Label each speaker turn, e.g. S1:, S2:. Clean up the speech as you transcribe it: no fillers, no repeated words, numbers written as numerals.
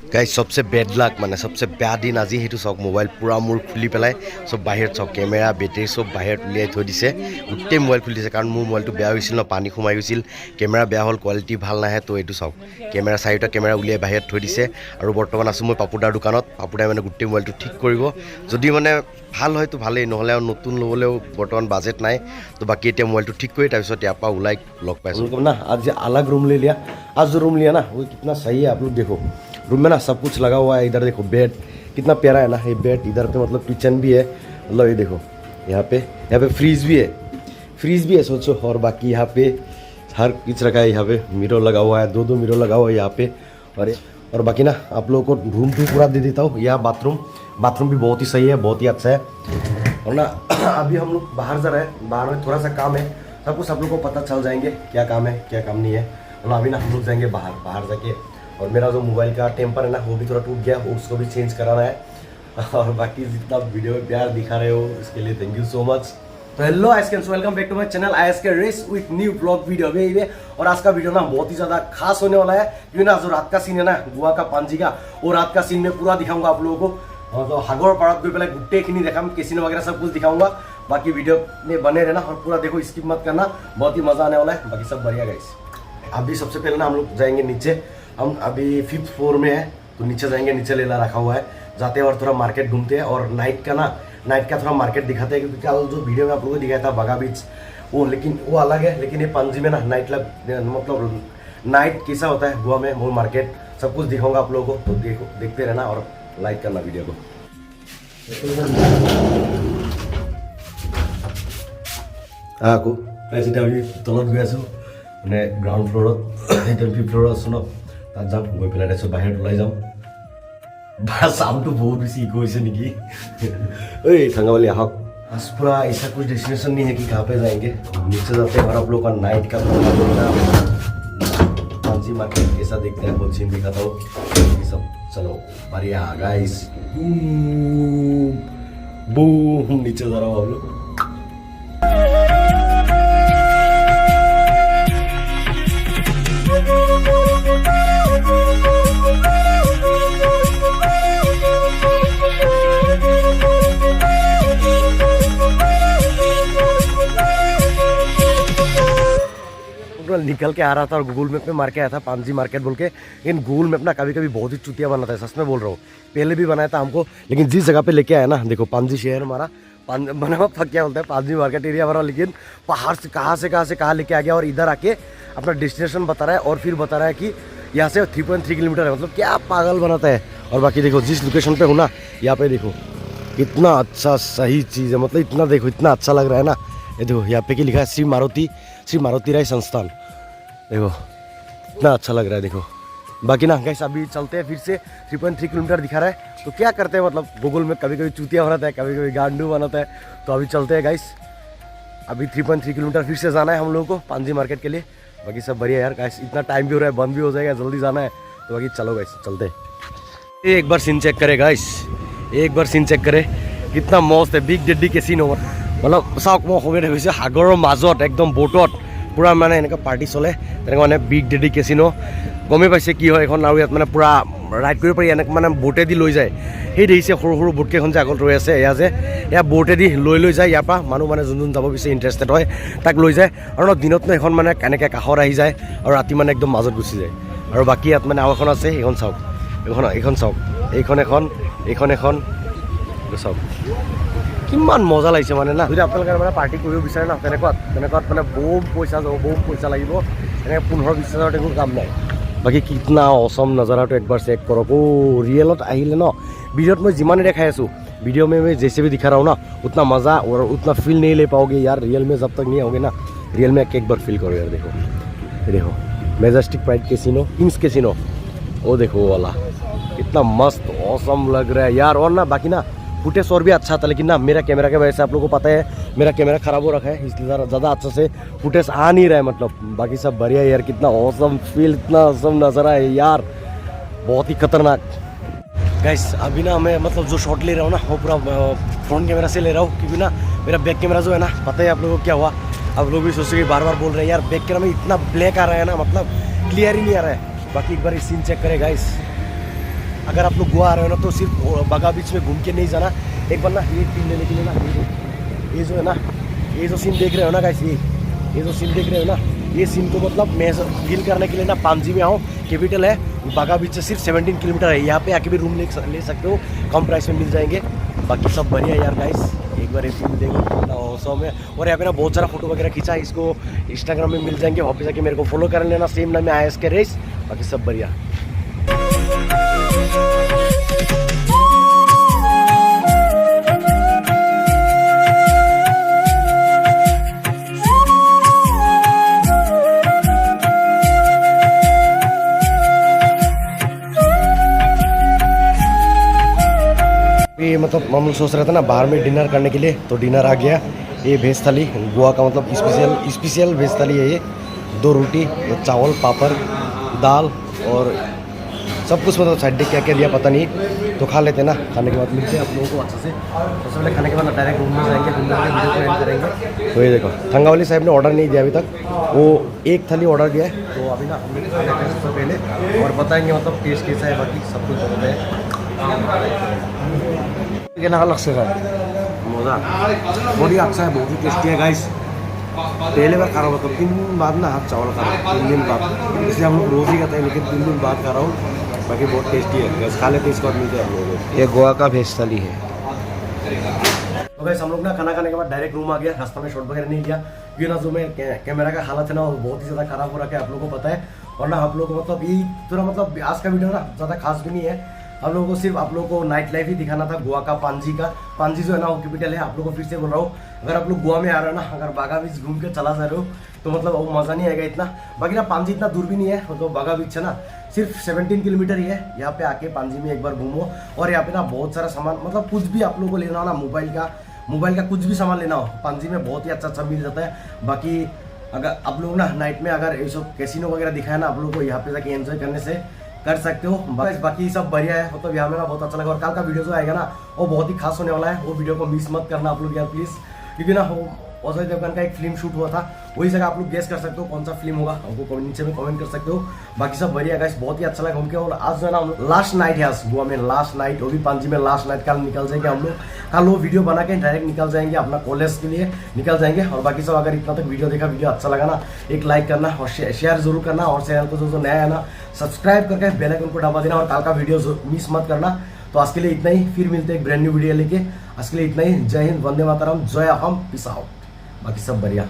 S1: Guys सबसे bed लाक माने सबसे बेया दिन আজি हेतु सब मोबाइल पूरा मोर खुली पेलाय सब बाहिर सब कैमेरा बैटरी सब बाहिर उलियाय थৈ दिसे गुटे मोबाइल खुली दिसे कारण मोर मोबाइलটো বেয়া হৈছিল ন পানী সোমাই গৈছিল कैमेरा বেয়া হল কোৱালিটি ভাল নাহে তো এটো सब कैमेरा চাৰিটা कैमेरा উলিয়াই বাহিৰ থৈ দিছে আৰু বৰ্তমান আছো মই পাপুদাৰ দোকানত পাপুদাই মানে গুटे মোবাইলটো ঠিক কৰিব যদি মানে ভাল হয় তো ভালেই নহলে আৰু নতুন লবলেও বৰ্তমান বাজেট নাই তো বাকি এতিয়া মোবাইলটো ঠিক কৰি তাৰ পিছত ইয়াপা উলাই লগ পাইছো না आज अलग रूम ले लिया आज जो रूम लिया ना वो कितना सही है आप लोग देखो रूम में ना सब कुछ लगा हुआ है इधर देखो बेड कितना प्यारा है ना ये बेड इधर पे मतलब किचन भी है मतलब ये देखो यहाँ पे फ्रीज भी है सोचो और बाकी यहाँ पे हर कुछ रखा है यहाँ पे मिरर लगा हुआ है दो मिरर लगा हुआ है यहाँ पे और बाकी ना आप लोगों को रूम भी पूरा दे देता हूँ यहाँ बाथरूम भी बहुत ही सही है बहुत ही अच्छा है और ना अभी हम लोग बाहर जा रहे हैं बाहर में थोड़ा सा काम है सब कुछ आप लोग को पता चल जाएंगे क्या काम है क्या काम नहीं है और अभी ना हम लोग जाएंगे बाहर जाके और मेरा जो मोबाइल का टेम्पर है ना वो भी थोड़ा टूट गया उसको भी चेंज कराना है और बाकी जितना वीडियो में प्यार दिखा रहे हो इसके लिए थैंक यू सो मच। तो हेलो आइसकेंस welcome back to my channel ISK race with new blog video अभी और आज का वीडियो ना बहुत ही ज़्यादा खास होने वाला है क्योंकि ना जो रात का सीन है ना गोवा का पांजी का वो रात का सीन में पूरा दिखाऊंगा आप लोगों को तो हागर पारत गई पे गुटेखिनि देखाम कैसीनो वगैरह सब कुछ दिखाऊंगा बाकी वीडियो में बने रहना और पूरा देखो स्किप मत करना बहुत ही मजा आने वाला है बाकी सब बढ़िया गाइस। अभी सबसे पहले ना हम लोग जाएंगे नीचे हम अभी 5th फ्लोर में है तो नीचे जाएंगे नीचे लेला रखा हुआ है जाते हैं और थोड़ा मार्केट घूमते हैं और नाइट का थोड़ा मार्केट दिखाते हैं क्योंकि कल जो वीडियो में आप लोगों को दिखाया था बागा बीच वो लेकिन वो अलग है लेकिन ये पांजी में ना नाइट मतलब नाइट कैसा होता है गोवा में वो मार्केट सब कुछ दिखाऊंगा आप लोगों को तो देखते रहना और लाइक करना वीडियो को। আকৌ এতিয়া আমি তলত গৈ আছোঁ মানে গ্ৰাউণ্ড ফ্ল'ৰত এতিয়া 5th ফ্ল'ৰত আছোঁ ন তাত যাম গৈ পেলাই তাৰপিছত বাহিৰত ওলাই যাম চাউণ্ডটো বহুত বেছি ইকো হৈছে নেকি ঐ थंगावाली आहक आज पूरा ऐसा कुछ डेस्टिनेशन नहीं है कि कहाँ पे जाएंगे नीचे जाते हैं और आप लोग का नाइट का पांजी मार्केट कैसा देखते हैं बहुत सीन दिखाता हूँ ये सब चलो बढ़िया गाइस बूम नीचे जा रहा हूँ हम लोग निकल के आ रहा था और गूगल मैप में मार के आया था पांजी मार्केट बोल के लेकिन गूगल मैप ना कभी कभी बहुत ही चुतिया बनाता है सच में बोल रहा हूँ पहले भी बनाया था हमको लेकिन जिस जगह पे लेके आया ना देखो पांजी शहर हमारा बना हुआ क्या बोलते हैं पांजी मार्केट एरिया हमारा लेकिन पहाड़ से कहाँ लेके आ गया और इधर आके अपना डेस्टिनेशन बता रहा है और फिर बता रहा है कि यहाँ से 3.3 किलोमीटर है मतलब क्या पागल बनाता है। और बाकी देखो जिस लोकेशन पे हूँ ना यहाँ पे देखो कितना अच्छा सही चीज़ है मतलब इतना देखो इतना अच्छा लग रहा है ना ये देखो यहाँ पे की लिखा है श्री मारुति राय संस्थान देखो इतना अच्छा लग रहा है देखो। बाकी ना गाइस अभी चलते हैं फिर से 3.3 किलोमीटर दिखा रहा है तो क्या करते हैं मतलब गूगल में कभी कभी चूतिया बनाता है कभी कभी गांडू बनाता है तो अभी चलते हैं गाइस अभी 3.3 किलोमीटर फिर से जाना है हम लोगों को पांजी मार्केट के लिए। बाकी सब बढ़िया यार गाइस इतना टाइम भी हो रहा है बंद भी हो जाएगा जल्दी जाना है तो बाकी चलो गाइस चलते हैं। एक बार सीन चेक करे गाइस एक बार सीन चेक करे कितना मस्त है बिग डेडी के सीन हो मतलब चाওক मैं সময় হৈছে সাগৰৰ মাজত একদম बोटत पूरा माने এনেকা पार्टी चले তেনেকা মানে बिग डेडी केसिनो गमे पाइছে কি হয় এখন আৰু ইয়াত মানে पूरा राइड কৰিব পাৰি এনেকা মানে बोटेদি লৈ যায় সেই দেখিছে সৰু সৰু बोटকেইখন যে আগত ৰৈ আছে এয়া যে এয়া बोटेদি লৈ যায় ইয়াৰ পৰা মানুহ মানে যোন যাব বিচাৰে ইন্টাৰেষ্টেড হয় তাক লৈ যায় আৰু দিনত ন এখন মানে কেনেকৈ কাষৰ আহি যায় আৰু ৰাতি মানে একদম মাজত গুচি যায় আৰু বাকি ইয়াত মানে আৰু এখন আছে এইখন চাওক এইখন চাওক এইখন এখন চাওক কিমান মজা লাগিছে মানে না যদি আপোনালোকে মানে পাৰ্টি কৰিব বিচাৰে না তেনেকুৱাত মানে বম পইচা লাগিব এনেকৈ 15-20 হাজাৰত একো কাম নাই। बाकी कितना औसम नज़ारा तो एक बार चेक करो ओ रियलत आहिले न वीडियो में जिमाने देखाई आसू वीडियो में मैं जैसे भी दिखा रहा हूँ ना उतना मज़ा और उतना फील नहीं ले पाओगे यार रियल में जब तक नहीं आओगे ना रियल में एक बार फील करो यार देखो Majestic pride casino Kings casino वो देखो वो वाला कितना मस्त औसम लग रहा है यार। और ना बाकी ना फुटेज और भी अच्छा था लेकिन ना मेरा कैमरा के वजह से आप लोगों को पता है मेरा कैमरा ख़राब हो रखा है इसलिए ज़्यादा अच्छा से फुटेज आ नहीं रहा है मतलब बाकी सब बढ़िया यार कितना औसम फील इतना औसम नज़ारा है यार बहुत ही खतरनाक। गाइस अभी ना मैं मतलब जो शॉट ले रहा हूँ ना वो पूरा फ्रंट कैमरा से ले रहा हूँ क्योंकि ना मेरा बैक कैमरा जो है ना पता है आप लोगों को क्या हुआ आप लोग भी सोचोगे बार बोल रहे हैं यार बैक कैमरा में इतना ब्लैक आ रहा है ना मतलब क्लियर ही नहीं आ रहा है। बाकी एक बार सीन चेक करें गाइस अगर आप लोग गोवा आ रहे हो ना तो सिर्फ बागा बीच में घूम के नहीं जाना, एक बार ना ये फील लेने के लिए ना, ये जो है ना, ये जो सीन देख रहे हो ना गाइस, ये जो सीन देख रहे हो ना, ये सीन को मतलब मैं फील करने के लिए ना पांजी में आओ। कैपिटल है, बागा बीच से सिर्फ 17 किलोमीटर है। यहाँ पे आके भी रूम ले सकते हो, कम प्राइस में मिल जाएंगे। बाकी सब बढ़िया यार गाइस, एक बार ये फील देखो सौ में। और यहाँ पे ना बहुत सारा फोटो वगैरह खींचा, इसको इंस्टाग्राम में मिल जाएंगे, वहाँ पे जाके मेरे को फॉलो कर लेना, सेम नाम है ISK रेस। बाकी सब बढ़िया। ये मतलब हम लोग सोच रहे थे ना बाहर में डिनर करने के लिए, तो डिनर आ गया। ये वेज थाली, गोवा का मतलब स्पेशल वेज थाली है ये। 2 रोटी, एक चावल, पापड़, दाल और सब कुछ, मतलब साइड डिश क्या क्या दिया पता नहीं, तो खा लेते ना। खाने के बाद मिलते हैं आप लोगों को अच्छे से। सबसे पहले खाने के बाद डायरेक्ट रूम में जाएंगे, रूम में वीडियो को एंड करेंगे। तो ये देखो थंगावली साहब ने ऑर्डर नहीं दिया अभी तक, वो एक थाली ऑर्डर दिया है। तो अभी ना हम लोग खाने खाएंगे सबसे पहले और बताएंगे मतलब टेस्ट कैसा है, बाकी सब कुछ बताते हैं। लगता है मज़ा बहुत अच्छा है, बहुत ही टेस्टी है गाइस। पहले बार खा रहा हूँ, मतलब 3 दिन बाद ना हाथ चावल खा रहा हूँ, 3 दिन बाद, इसलिए हम लोग रोज़ ही खाते हैं, लेकिन 3 दिन बाद खा रहा हूँ। बाकी बहुत टेस्टी है, बस खा लेते इसके बाद मिलते हैं हम लोग।
S2: ये गोवा का वेज थाली है।
S1: तो गाइस हम लोग ना खाना खाने के बाद डायरेक्ट रूम आ गया, रास्ता में शॉट वगैरह नहीं लिया, क्योंकि ना जो मैं कैमरा का हालत है ना वो बहुत ही ज़्यादा खराब हो रखा है, आप लोगों को पता है। और ना आप लोगों को मतलब ये पूरा मतलब आज का वीडियो ना ज़्यादा खास भी नहीं है, हम लोगों को सिर्फ आप लोगों को नाइट लाइफ ही दिखाना था गोवा का। पांजी जो है ना वो कैपिटल है। आप लोगों को फिर से बोल रहा हूँ, अगर आप लोग गोवा में आ रहे हो ना, अगर बागा बीच घूम के चला जा रहे हो तो मतलब वो मज़ा नहीं आएगा इतना। बाकी ना पांजी इतना दूर भी नहीं है, तो बागा बीच है ना सिर्फ 17 किलोमीटर ही है। यहाँ पे आके पांजी में एक बार घूमो। और यहाँ पे ना बहुत सारा सामान, मतलब कुछ भी आप लोगों को लेना हो ना, मोबाइल का कुछ भी सामान लेना हो, पांजी में बहुत ही अच्छा मिल जाता है। बाकी अगर आप लोग ना नाइट में अगर ये सब कैसीनो वगैरह दिखाए ना आप लोगों को, यहाँ पे जाके एंजॉय करने से कर सकते हो। बाकी सब बढ़िया है, मतलब यहाँ में ना बहुत अच्छा लगा। और कल का वीडियो जो आएगा ना वो बहुत ही खास होने वाला है, वो वीडियो को मिस मत करना आप लोग यार प्लीज़, क्योंकि ना वो अजय देवगन का एक फिल्म शूट हुआ था, वही जगह आप लोग गेस कर सकते हो कौन सा फिल्म होगा, हमको नीचे में कमेंट कर सकते हो। बाकी सब बढ़िया गाइस, बहुत ही अच्छा लगा घूम के। और आज जो है ना लास्ट नाइट है, आज गोवा में लास्ट नाइट, वो भी पांजी में लास्ट नाइट। कल निकल जाएंगे हम लोग, कल वो वीडियो बना के डायरेक्ट निकल जाएंगे अपना कॉलेज के लिए निकल जाएंगे। और बाकी सब अगर इतना तक वीडियो देखा, वीडियो अच्छा लगा ना, एक लाइक करना और शेयर जरूर करना। और चैनल को जो नया है ना सब्सक्राइब करके बेल आइकन को दबा देना, और कल का वीडियो मिस मत करना। तो आज के लिए इतना ही, फिर मिलते हैं एक ब्रांड न्यू वीडियो लेके। आज के लिए इतना ही, जय हिंद, वंदे मातरम, जय असम, पीस आउट। बाकी सब बढ़िया।